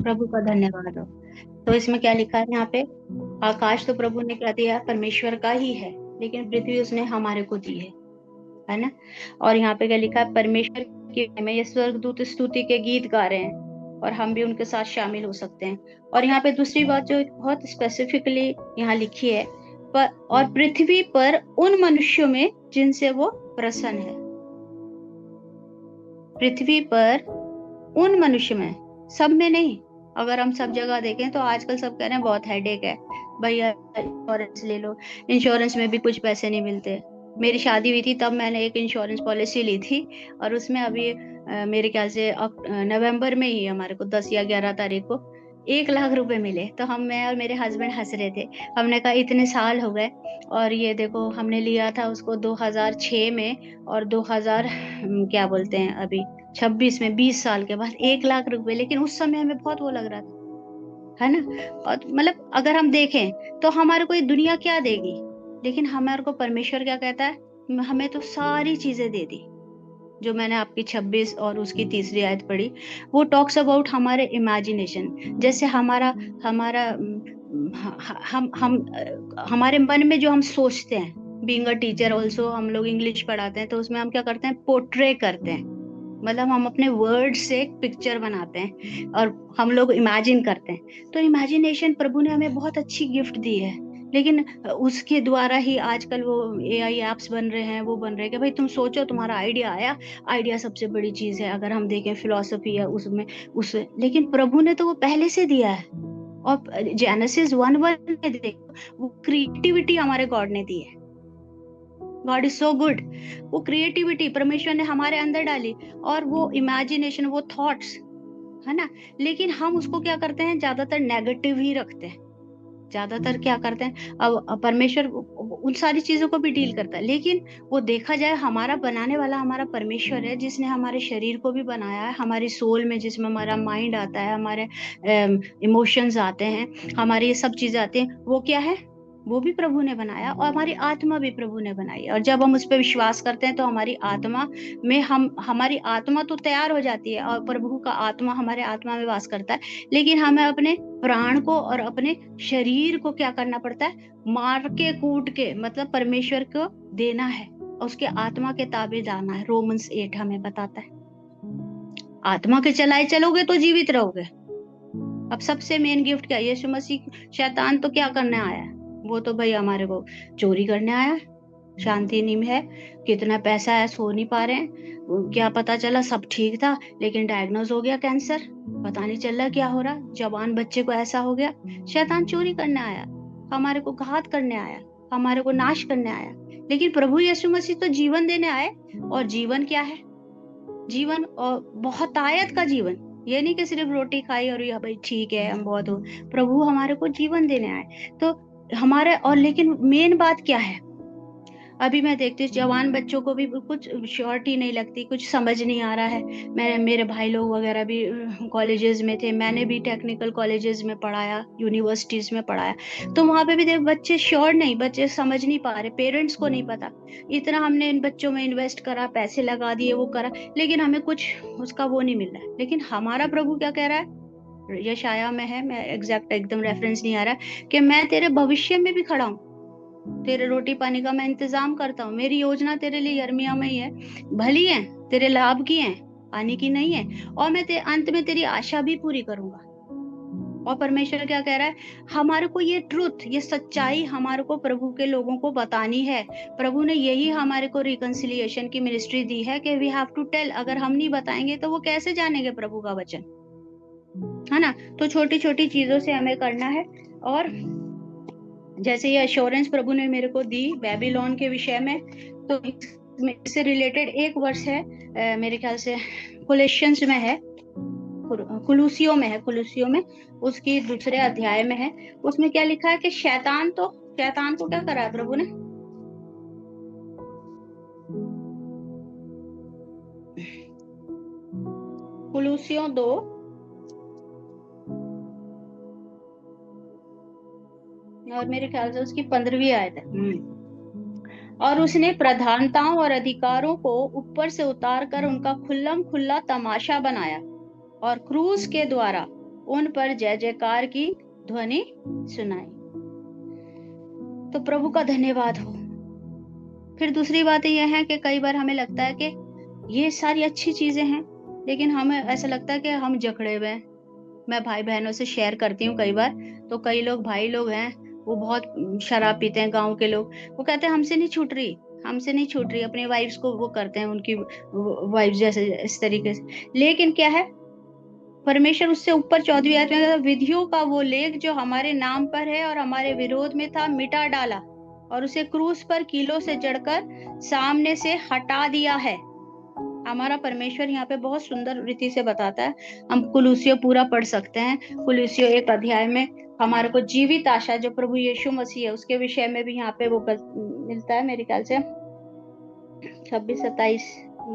प्रभु का धन्यवाद हो। तो इसमें क्या लिखा है यहाँ पे, आकाश तो प्रभु ने क्या दिया, परमेश्वर का ही है, लेकिन पृथ्वी उसने हमारे को दी है ना। और यहाँ पे क्या लिखा है, परमेश्वर की में ये स्वर्गदूत स्तुति के गीत गा रहे हैं और हम भी उनके साथ शामिल हो सकते हैं। और यहाँ पे दूसरी बात जो बहुत स्पेसिफिकली यहाँ लिखी है, और पृथ्वी पर उन मनुष्यों में जिनसे वो प्रसन्न है। पृथ्वी पर उन मनुष्य में, सब में नहीं। अगर हम सब जगह देखें तो आजकल सब कह रहे हैं बहुत हेडेक है भैया, इंश्योरेंस ले लो। इंश्योरेंस में भी कुछ पैसे नहीं मिलते। मेरी शादी हुई थी तब मैंने एक इंश्योरेंस पॉलिसी ली थी और उसमें अभी मेरे ख्याल से नवंबर में ही हमारे को 10 या 11 तारीख को 1 लाख रुपए मिले। तो मैं और मेरे हस्बैंड हंस रहे थे। हमने कहा इतने साल हो गए और ये देखो हमने लिया था उसको 2006 में, और 2000 क्या बोलते हैं अभी 26 में, 20 साल के बाद 1 लाख रुपए। लेकिन उस समय हमें बहुत वो लग रहा था, है ना। और मतलब अगर हम देखें तो हमारे को ये दुनिया क्या देगी, लेकिन हमारे को परमेश्वर क्या कहता है, हमें तो सारी चीजें दे दी। जो मैंने आपकी 26 और उसकी तीसरी आयत पढ़ी, वो टॉक्स अबाउट हमारे इमेजिनेशन। जैसे हमारा हमारा हम हमारे मन में जो हम सोचते हैं, बीइंग अ टीचर ऑल्सो हम लोग इंग्लिश पढ़ाते हैं, तो उसमें हम क्या करते हैं, पोर्ट्रे करते हैं। मतलब हम अपने वर्ड से एक पिक्चर बनाते हैं और हम लोग इमेजिन करते हैं। तो इमेजिनेशन प्रभु ने हमें बहुत अच्छी गिफ्ट दी है, लेकिन उसके द्वारा ही आजकल वो AI एप्स बन रहे हैं, वो बन रहे हैं कि भाई तुम सोचो, तुम्हारा आइडिया आया। आइडिया सबसे बड़ी चीज है। अगर हम देखें फिलॉसफी है उसमें लेकिन प्रभु ने तो वो पहले से दिया है। और जेनेसिस 1:1 में देखो, वो क्रिएटिविटी हमारे गॉड ने दी है। God is so good. वो क्रिएटिविटी परमेश्वर ने हमारे अंदर डाली, और वो इमेजिनेशन, वो थॉट्स, है ना। लेकिन हम उसको क्या करते हैं, ज्यादातर नेगेटिव ही रखते हैं। ज्यादातर क्या करते हैं, अब परमेश्वर उन सारी चीजों को भी डील करता है, लेकिन वो देखा जाए हमारा बनाने वाला हमारा परमेश्वर है, जिसने हमारे शरीर को भी बनाया है, हमारी सोल में, जिसमें हमारा माइंड आता है, हमारे इमोशंस आते हैं, हमारी ये सब चीजें आती हैं, वो क्या है, वो भी प्रभु ने बनाया, और हमारी आत्मा भी प्रभु ने बनाई है। और जब हम उस पर विश्वास करते हैं तो हमारी आत्मा में हमारी आत्मा तो तैयार हो जाती है, और प्रभु का आत्मा हमारे आत्मा में वास करता है। लेकिन हमें अपने प्राण को और अपने शरीर को क्या करना पड़ता है, मार के कूट के, मतलब परमेश्वर को देना है, और उसके आत्मा के ताबे जाना है। रोमन्स 8 हमें बताता है, आत्मा के चलाए चलोगे तो जीवित रहोगे। अब सबसे मेन गिफ्ट क्या है, यीशु मसीह। शैतान तो क्या करने आया है, वो तो भाई हमारे को चोरी करने आया, शांति नहीं है, कितना पैसा है, सो नहीं पा रहे हैं, क्या पता चला सब ठीक था लेकिन डायग्नोज हो गया कैंसर, पता नहीं चल रहा क्या हो रहा, जवान बच्चे को ऐसा हो गया। शैतान चोरी करने आया, हमारे को घात करने आया, हमारे को नाश करने आया। लेकिन प्रभु यीशु मसीह तो जीवन देने आए, और जीवन क्या है, जीवन और बहुत आयत का जीवन। ये नहीं कि सिर्फ रोटी खाई और ये भाई ठीक है हम बहुत हो। प्रभु हमारे को जीवन देने आए, तो हमारे, और लेकिन मेन बात क्या है, अभी मैं देखती हूँ जवान बच्चों को भी कुछ श्योरिटी नहीं लगती, कुछ समझ नहीं आ रहा है। मेरे भाई लोग वगैरह भी कॉलेजेस में थे, मैंने भी टेक्निकल कॉलेजेस में पढ़ाया, यूनिवर्सिटीज में पढ़ाया, तो वहां पे भी देख बच्चे श्योर नहीं, बच्चे समझ नहीं पा रहे, पेरेंट्स को नहीं पता। इतना हमने इन बच्चों में इन्वेस्ट करा, पैसे लगा दिए, वो करा, लेकिन हमें कुछ उसका वो नहीं मिल रहा है। लेकिन हमारा प्रभु क्या कह रहा है, यशाया में है, मैं एग्जैक्ट एकदम रेफरेंस नहीं आ रहा, कि मैं तेरे भविष्य में भी खड़ा हूँ, तेरे रोटी पानी का मैं इंतजाम करता हूँ, मेरी योजना तेरे लिए यर्मिया में ही है, भली है, तेरे लाभ की है, हानि की नहीं है, और मैं अंत में तेरी आशा भी पूरी करूंगा। और परमेश्वर क्या कह रहा है, हमारे को ये ट्रुथ, ये सच्चाई हमारे को प्रभु के लोगों को बतानी है। प्रभु ने यही हमारे को रिकंसिलिएशन की मिनिस्ट्री दी है कि वी हैव टू टेल। अगर हम नहीं बताएंगे तो वो कैसे जानेंगे प्रभु का वचन, है ना। तो छोटी छोटी चीजों से हमें करना है। और जैसे ये अश्योरेंस प्रभु ने मेरे को दी बेबीलोन के विषय में, तो इससे रिलेटेड एक वर्ष है, मेरे ख्याल से कोलेशियंस में है, कुलूसियों में है, कुलूसियों में उसकी दूसरे अध्याय में है। उसमें क्या लिखा है कि शैतान को क्या करा है प्रभु ने, कुलूसियों 2 और मेरे ख्याल से उसकी 15वीं आयत है। और उसने प्रधानताओं और अधिकारों को ऊपर से उतार कर उनका खुल्लम खुल्ला तमाशा बनाया, और क्रूस के द्वारा उन पर जय जयकार की ध्वनि सुनाई। तो प्रभु का धन्यवाद हो। फिर दूसरी बात यह है कि कई बार हमें लगता है कि ये सारी अच्छी चीजें हैं, लेकिन हमें ऐसा लगता है कि हम जकड़े हुए हैं। मैं भाई बहनों से शेयर करती हूँ कई बार, तो कई लोग भाई लोग हैं, वो बहुत शराब पीते हैं, गांव के लोग, वो कहते हैं हमसे नहीं छूट रही, अपनी वाइफ्स को वो करते हैं, उनकी वाइफ जैसे इस तरीके से। लेकिन क्या है, परमेश्वर उससे ऊपर 14वीं आयत में, विधियों का वो लेख जो हमारे नाम पर है और हमारे विरोध में था, मिटा डाला, और उसे क्रूस पर कीलों से जड़कर सामने से हटा दिया है। हमारा परमेश्वर यहाँ पे बहुत सुंदर रीति से बताता है। हम कुलूसियों पूरा पढ़ सकते हैं, कुलूसियों 1 अध्याय में हमारे को जीवित आशा जो प्रभु यीशु मसीह है उसके विषय में भी यहाँ पे वो मिलता है। मेरे ख्याल से 26-27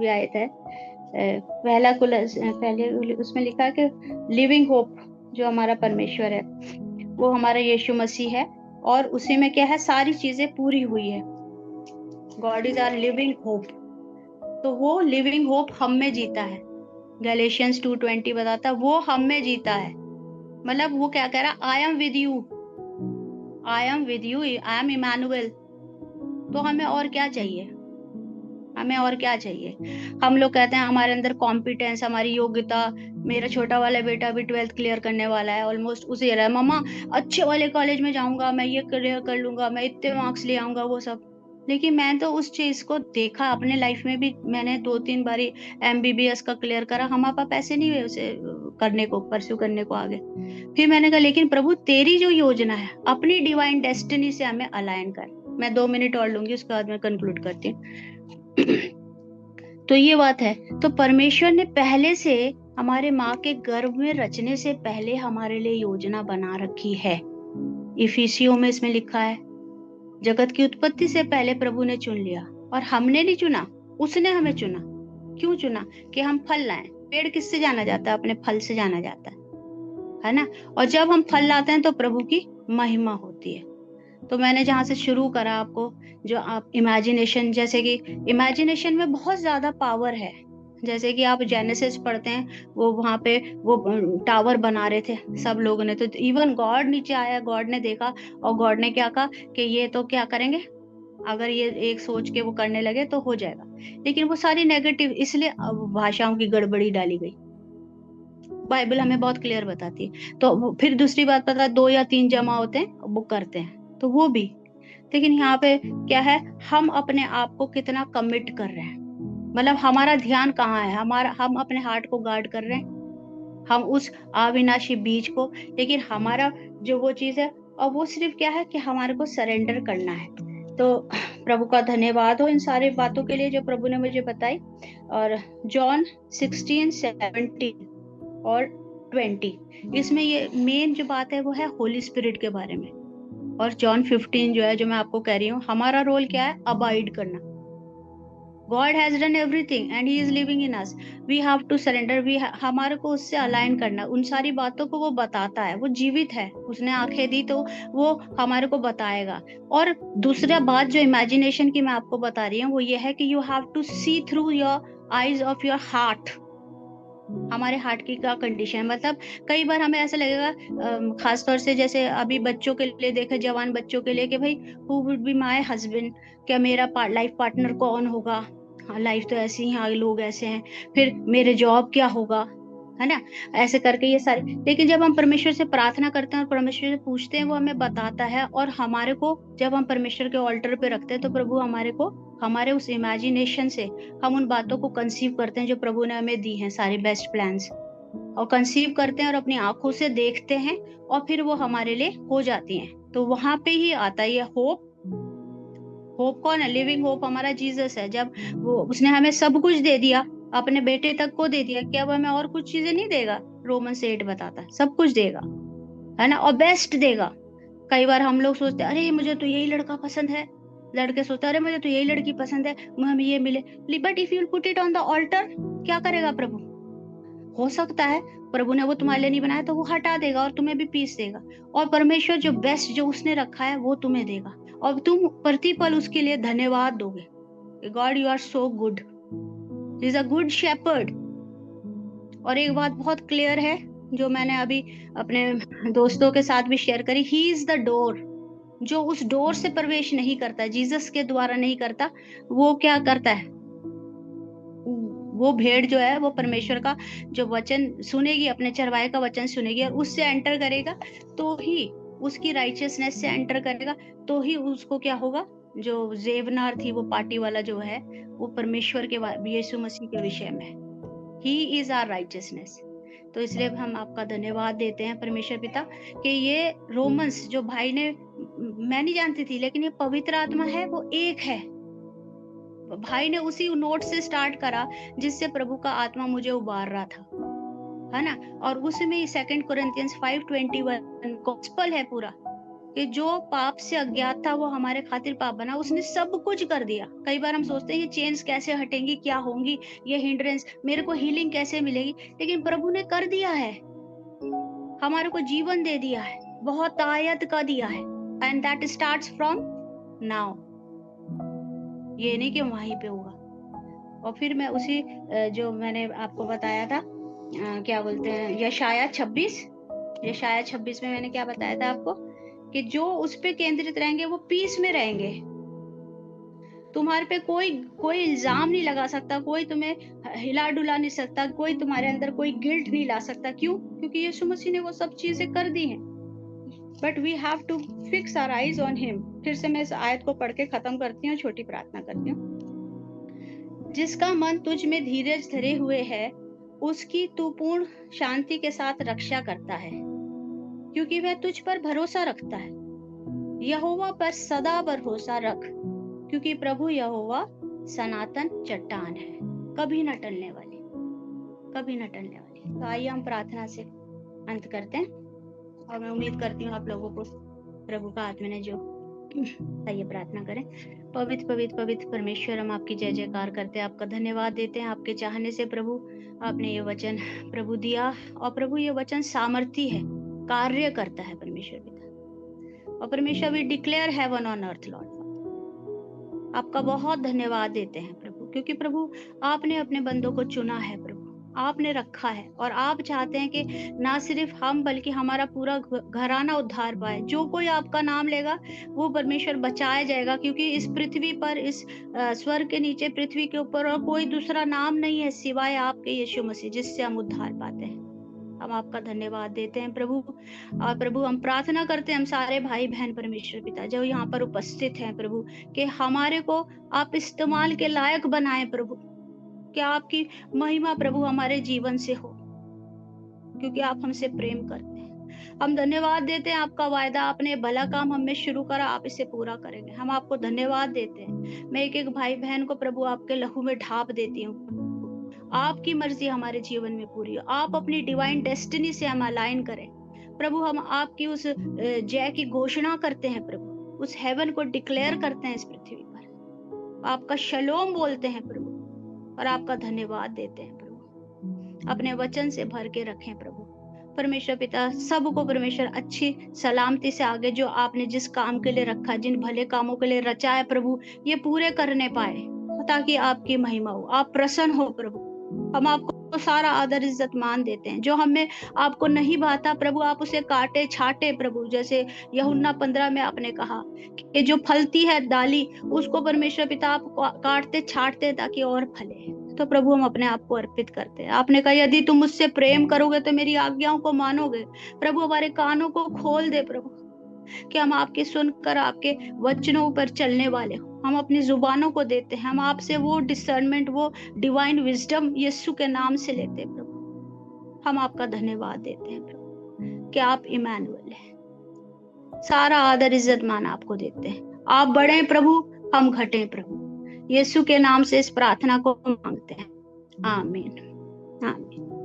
आयत है। पहले उसमें लिखा है कि लिविंग होप जो हमारा परमेश्वर है वो हमारा यीशु मसीह है, और उसी में क्या है, सारी चीजें पूरी हुई है। God is our living hope. तो वो लिविंग होप हम में जीता है। गैलेशियंस 2:20 बताता है वो हम में जीता है। मतलब वो क्या कह रहा है, I am with you, I am Emmanuel. तो हमें और क्या चाहिए, हम लोग कहते हैं हमारे अंदर कॉम्पिटेंस, हमारी योग्यता। मेरा छोटा वाला बेटा भी 12th क्लियर करने वाला है, ऑलमोस्ट उसे रहा है, मम्मा अच्छे वाले कॉलेज में जाऊंगा, मैं ये क्लियर कर लूंगा, मैं इतने मार्क्स ले आऊंगा, वो सब। लेकिन मैं तो उस चीज को देखा अपने लाइफ में भी, मैंने 2-3 बारी MBBS का क्लियर करा, हमारे पास पैसे नहीं हुए उसे करने को, परस्यू करने को आगे। फिर मैंने कहा लेकिन प्रभु तेरी जो योजना है अपनी डिवाइन डेस्टिनी से हमें अलाइन कर, मैं 2 मिनट और लूंगी, उसके बाद मैं कंक्लूड करती हूँ। तो ये बात है, तो परमेश्वर ने पहले से हमारे माँ के गर्भ में रचने से पहले हमारे लिए योजना बना रखी है। इफिसियों में इसमें लिखा है, जगत की उत्पत्ति से पहले प्रभु ने चुन लिया, और हमने नहीं चुना, उसने हमें चुना। क्यों चुना? कि हम फल लाएं। पेड़ किससे जाना जाता है? अपने फल से जाना जाता है ना। और जब हम फल लाते हैं तो प्रभु की महिमा होती है। तो मैंने जहां से शुरू करा आपको, जो आप इमेजिनेशन, जैसे कि इमेजिनेशन में बहुत ज्यादा पावर है। जैसे कि आप जेनेसिस पढ़ते हैं, वो वहां पे वो टावर बना रहे थे सब लोगों ने, तो इवन गॉड नीचे आया, गॉड ने देखा और गॉड ने क्या कहा कि ये तो क्या करेंगे, अगर ये एक सोच के वो करने लगे तो हो जाएगा। लेकिन वो सारी नेगेटिव, इसलिए भाषाओं की गड़बड़ी डाली गई। बाइबल हमें बहुत क्लियर बताती है। तो फिर दूसरी बात पता है, 2 या 3 जमा होते हैं वो करते हैं, तो वो भी। लेकिन यहाँ पे क्या है, हम अपने आप को कितना कमिट कर रहे हैं, मतलब हमारा ध्यान कहाँ है, हम अपने हार्ट को गार्ड कर रहे हैं, हम उस अविनाशी बीज को। लेकिन हमारा जो वो चीज है, और वो सिर्फ क्या है कि हमारे को सरेंडर करना है। तो प्रभु का धन्यवाद हो इन सारी बातों के लिए जो प्रभु ने मुझे बताई। और जॉन 16, 17 और 20, इसमें ये मेन जो बात है वो है होली स्पिरिट के बारे में। और जॉन 15 जो है, जो मैं आपको कह रही हूँ, हमारा रोल क्या है? अबाइड करना। God has done everything and he is living in us. We have to surrender. हमारे को उससे अलाइन करना। उन सारी बातों को वो बताता है, वो जीवित है, उसने आंखें दी तो वो हमारे को बताएगा। और दूसरा बात जो इमेजिनेशन की मैं आपको बता रही हूँ, वो ये है कि you have to see through your eyes of your heart. हमारे हार्ट की क्या कंडीशन, मतलब कई बार हमें ऐसा लगेगा, खासतौर से जैसे अभी बच्चों के लिए देखे, जवान बच्चों के लिए, कि भाई who would be my husband, क्या मेरा लाइफ पार्टनर कौन होगा, लाइफ तो ऐसी ही, हाँ लोग ऐसे हैं, फिर मेरे जॉब क्या होगा, है ना, ऐसे करके ये सारे। लेकिन जब हम परमेश्वर से प्रार्थना करते हैं और परमेश्वर से पूछते हैं, वो हमें बताता है। और हमारे को जब हम परमेश्वर के ऑल्टर पे रखते हैं, तो प्रभु हमारे को, हमारे उस इमेजिनेशन से हम उन बातों को कंसीव करते हैं जो प्रभु ने हमें दी हैं, सारी बेस्ट प्लान्स, और कंसीव करते हैं और अपनी आंखों से देखते हैं, और फिर वो हमारे लिए हो जाती हैं। तो वहां पे ही आता है ये होप। होप कौन है? लिविंग होप हमारा जीसस है। जब वो, उसने हमें सब कुछ दे दिया, अपने बेटे तक को दे दिया, क्या वो हमें और कुछ चीजें नहीं देगा? रोमन 8 बताता है सब कुछ देगा, है ना, और बेस्ट देगा। कई बार हम लोग सोचते हैं, अरे मुझे तो यही लड़का पसंद है, लड़के सोचते हैं, अरे मुझे तो यही लड़की पसंद है, हमें ये मिले। But if you put it on the altar, क्या करेगा प्रभु? हो सकता है प्रभु ने वो तुम्हारे लिए नहीं बनाया, तो वो हटा देगा और तुम्हें भी पीस देगा। और परमेश्वर जो बेस्ट जो उसने रखा है वो तुम्हें देगा, और तुम प्रतिपल उसके लिए धन्यवाद दोगे। God you are so good, he is a good shepherd. और एक बात बहुत क्लियर है, जो मैंने अभी अपने दोस्तों के साथ भी शेयर करी, ही इज द डोर। जो उस डोर से प्रवेश नहीं करता, जीसस के द्वारा नहीं करता, वो क्या करता है? वो भेड़ जो है, वो परमेश्वर का जो वचन सुनेगी, अपने चरवाहे का वचन सुनेगी, और उससे एंटर करेगा, तो ही उसकी राइचियसनेस से एंटर करेगा, तो ही उसको क्या होगा? जो जेवनार थी, वो पार्टी वाला जो है, वो परमेश्वर के, यीशु मसीह के विषय में, ही इज आवर राइचियसनेस। तो इसलिए हम आपका धन्यवाद देते हैं परमेश्वर पिता, कि ये रोमन्स जो भाई ने, मैं नहीं जानती थी, लेकिन ये पवित्र आत्मा है, वो एक है। भाई ने उसी नोट से स्टार्ट करा जिससे प्रभु का आत्मा मुझे उबार रहा था, है ना। और उसमें 2 कोरिन्थियंस 5:21 गॉस्पेल है पूरा, कि जो पाप से अज्ञात था वो हमारे खातिर पाप बना, उसने सब कुछ कर दिया। कई बार हम सोचते हैं ये चेन्स कैसे हटेंगी, क्या होंगी ये हिंड्रेंस, मेरे को हीलिंग कैसे मिलेगी, लेकिन प्रभु ने कर दिया है, हमारे को जीवन दे दिया है, बहुत आयत का दिया है। And that starts from now, ये नहीं कि वहीं पे होगा। और फिर मैं उसी जो मैंने आपको बताया था, क्या बोलते हैं, यशाया 26 में मैंने क्या बताया था आपको, कि जो उस पे केंद्रित रहेंगे वो पीस में रहेंगे। तुम्हारे पे कोई इल्जाम नहीं लगा सकता, कोई तुम्हें हिला डुला नहीं सकता, कोई तुम्हारे अंदर कोई गिल्ट नहीं ला सकता। क्यों? क्योंकि यीशु मसीह ने वो सब चीजें कर दी हैं। But we have to fix our eyes on him. फिर से मैं इस आयत को पढ़ के खत्म करती हूँ, छोटी प्रार्थना करती हूँ। जिसका मन तुझ में धीरज धरे हुए है, उसकी तू पूर्ण शांति के साथ रक्षा करता है, क्योंकि वह तुझ पर भरोसा रखता है। यहोवा पर सदा भरोसा रख, क्योंकि प्रभु यहोवा सनातन चट्टान है, कभी न टलने वाली, कभी न टलने वाली। तो आइए हम प्रार्थना से अंत करते हैं, और मैं उम्मीद करती हूँ आप लोगों को प्रभु का आत्मा ने जो आइए प्रार्थना करें। पवित्र पवित्र पवित्र परमेश्वर, हम आपकी जय जयकार करते हैं, आपका धन्यवाद देते हैं। आपके चाहने से प्रभु आपने ये वचन प्रभु दिया, और प्रभु ये वचन सामर्थी है, कार्य करता है परमेश्वर पिता। और परमेश्वर we declare heaven on earth Lord, आपका बहुत धन्यवाद देते हैं प्रभु, क्योंकि प्रभु आपने अपने बंदों को चुना है प्रभु, आपने रखा है, और आप चाहते हैं कि ना सिर्फ हम बल्कि हमारा पूरा घराना उद्धार पाए। जो कोई आपका नाम लेगा वो परमेश्वर बचाया जाएगा, क्योंकि इस पृथ्वी पर, इस स्वर्ग के नीचे पृथ्वी के ऊपर और कोई दूसरा नाम नहीं है सिवाय आपके यीशु मसीह, जिससे हम उद्धार पाते हैं। हम आपका धन्यवाद देते हैं प्रभु। और प्रभु हम प्रार्थना करते हैं, हम सारे भाई बहन परमेश्वर पिता जो यहाँ पर उपस्थित हैं प्रभु, कि हमारे को आप इस्तेमाल के लायक बनाए प्रभु, कि आपकी महिमा प्रभु हमारे जीवन से हो, क्योंकि आप हमसे प्रेम करते हैं। हम धन्यवाद देते हैं, आपका वायदा, आपने भला काम हमें शुरू करा, आप इसे पूरा करेंगे। हम आपको धन्यवाद देते हैं। मैं एक एक भाई बहन को प्रभु आपके लहू में ढाप देती हूँ, आपकी मर्जी हमारे जीवन में पूरी हो। आप अपनी डिवाइन डेस्टिनी से हम अलाइन करें प्रभु। हम आपकी उस जय की घोषणा करते हैं प्रभु, उस हेवन को डिक्लेयर करते हैं इस पृथ्वी पर, आपका शलोम बोलते हैं प्रभु, और आपका धन्यवाद देते हैं प्रभु। अपने वचन से भर के रखें प्रभु परमेश्वर पिता, सबको परमेश्वर अच्छी सलामती से आगे जो आपने जिस काम के लिए रखा, जिन भले कामों के लिए रचा है प्रभु, ये पूरे करने पाए, ताकि आपकी महिमा हो, आप प्रसन्न हो प्रभु। हम आपको सारा आदर इज्जत मान देते हैं। जो हमें आपको नहीं भाता प्रभु, आप उसे काटे छाटे प्रभु, जैसे यूहन्ना 15 में आपने कहा कि जो फलती है डाली, उसको परमेश्वर पिता आप काटते छाटते ताकि और फले। तो प्रभु हम अपने आप को अर्पित करते हैं। आपने कहा यदि तुम मुझसे प्रेम करोगे तो मेरी आज्ञाओं को मानोगे। प्रभु हमारे कानों को खोल दे प्रभु, कि हम आपके सुनकर आपके वचनों पर चलने वाले हो। हम अपनी जुबानों को देते हैं, हम आपसे वो डिसर्नमेंट, वो डिवाइन विजडम यीशु के नाम से लेते हैं प्रभु। हम आपका धन्यवाद देते हैं प्रभु कि आप इमैनुअल हैं। सारा आदर इज्जत मान आपको देते हैं। आप बड़े प्रभु, हम घटे प्रभु। यीशु के नाम से इस प्रार्थना को मांगते हैं, आमीन आमीन।